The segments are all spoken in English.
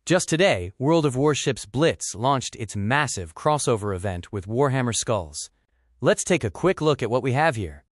Just today, World of Warships Blitz launched its massive crossover event with Warhammer Skulls. Let's take a quick look at what we have here.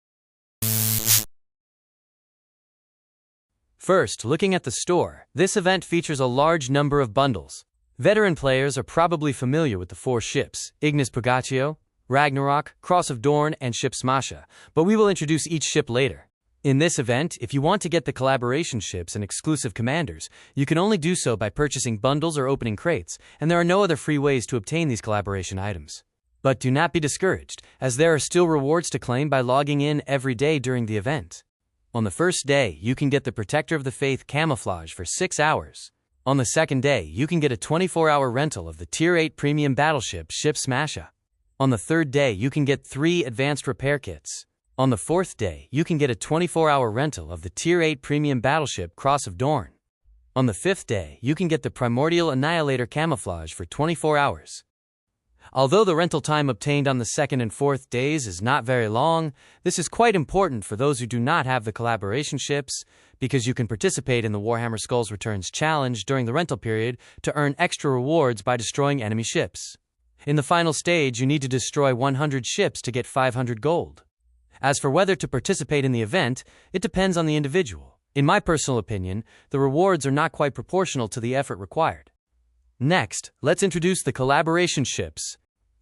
First, looking at the store, this event features a large number of bundles. Veteran players are probably familiar with the 4 ships, Ignis, Purgatio, Ragnarok, Cross of Dorn, and ship Smasha, but we will introduce each ship later. In this event, if you want to get the collaboration ships and exclusive commanders, you can only do so by purchasing bundles or opening crates, and there are no other free ways to obtain these collaboration items. But do not be discouraged, as there are still rewards to claim by logging in every day during the event. On the first day, you can get the Protector of the Faith camouflage for 6 hours. On the second day, you can get a 24-hour rental of the Tier 8 premium battleship ship Smasha. On the third day, you can get 3 advanced repair kits. On the fourth day, you can get a 24-hour rental of the Tier 8 premium battleship Cross of Dorn. On the fifth day, you can get the Primordial Annihilator camouflage for 24 hours. Although the rental time obtained on the second and fourth days is not very long, this is quite important for those who do not have the collaboration ships, because you can participate in the Warhammer Skulls Returns Challenge during the rental period to earn extra rewards by destroying enemy ships. In the final stage, you need to destroy 100 ships to get 500 gold. As for whether to participate in the event, it depends on the individual. In my personal opinion, the rewards are not quite proportional to the effort required. Next, let's introduce the collaboration ships.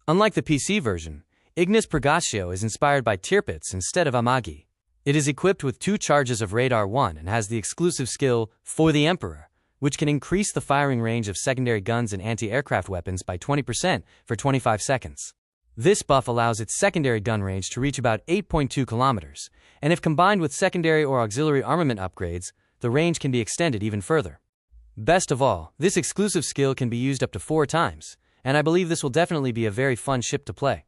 Unlike the PC version, Ignis Purgatio is inspired by Tirpitz instead of Amagi. It is equipped with 2 charges of Radar 1 and has the exclusive skill For the Emperor, which can increase the firing range of secondary guns and anti-aircraft weapons by 20% for 25 seconds. This buff allows its secondary gun range to reach about 8.2 kilometers, and if combined with secondary or auxiliary armament upgrades, the range can be extended even further. Best of all, this exclusive skill can be used up to 4 times, and I believe this will definitely be a very fun ship to play.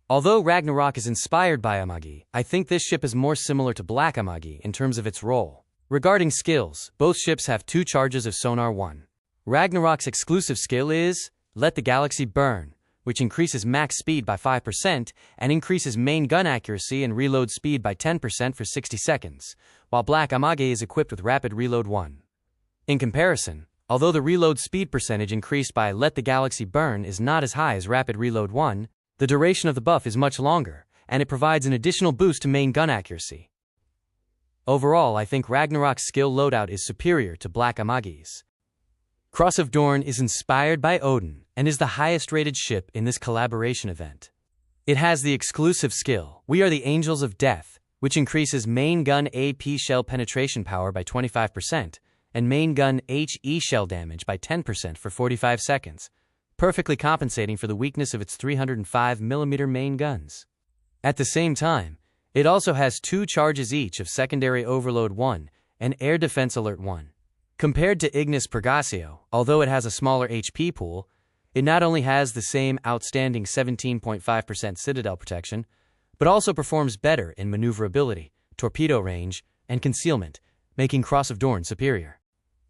Although Ragnarok is inspired by Amagi, I think this ship is more similar to Black Amagi in terms of its role. Regarding skills, both ships have 2 charges of Sonar 1. Ragnarok's exclusive skill is Let the Galaxy Burn, which increases max speed by 5% and increases main gun accuracy and reload speed by 10% for 60 seconds, while Black Amagi is equipped with Rapid Reload 1. In comparison, although the reload speed percentage increased by Let the Galaxy Burn is not as high as Rapid Reload 1, the duration of the buff is much longer, and it provides an additional boost to main gun accuracy. Overall, I think Ragnarok's skill loadout is superior to Black Amagi's. Cross of Dorn is inspired by Odin and is the highest rated ship in this collaboration event. It has the exclusive skill, We Are the Angels of Death, which increases main gun AP shell penetration power by 25% and main gun HE shell damage by 10% for 45 seconds, perfectly compensating for the weakness of its 305mm main guns. At the same time, it also has 2 charges each of Secondary Overload 1 and Air Defense Alert 1. Compared to Ignis Purgatio, although it has a smaller HP pool, it not only has the same outstanding 17.5% citadel protection, but also performs better in maneuverability, torpedo range, and concealment, making Cross of Dorn superior.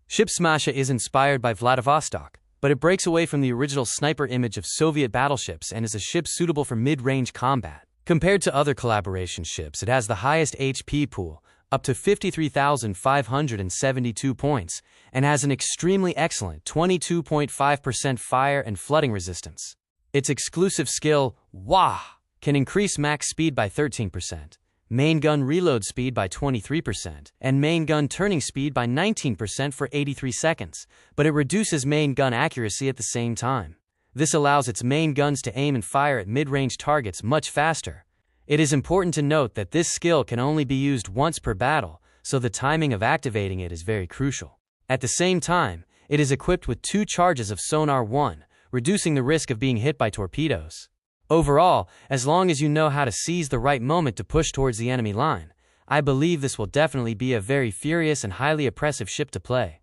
Ship Smasha is inspired by Vladivostok, but it breaks away from the original sniper image of Soviet battleships and is a ship suitable for mid-range combat. Compared to other collaboration ships, it has the highest HP pool, up to 53,572 points, and has an extremely excellent 22.5% fire and flooding resistance. Its exclusive skill, Wah, can increase max speed by 13%, main gun reload speed by 23%, and main gun turning speed by 19% for 83 seconds, but it reduces main gun accuracy at the same time. This allows its main guns to aim and fire at mid-range targets much faster. It is important to note that this skill can only be used once per battle, so the timing of activating it is very crucial. At the same time, it is equipped with 2 charges of Sonar 1, reducing the risk of being hit by torpedoes. Overall, as long as you know how to seize the right moment to push towards the enemy line, I believe this will definitely be a very furious and highly oppressive ship to play.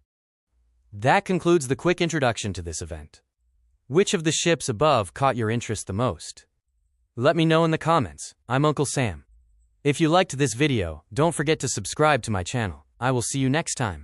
That concludes the quick introduction to this event. Which of the ships above caught your interest the most? Let me know in the comments. I'm UncleSam. If you liked this video, don't forget to subscribe to my channel. I will see you next time.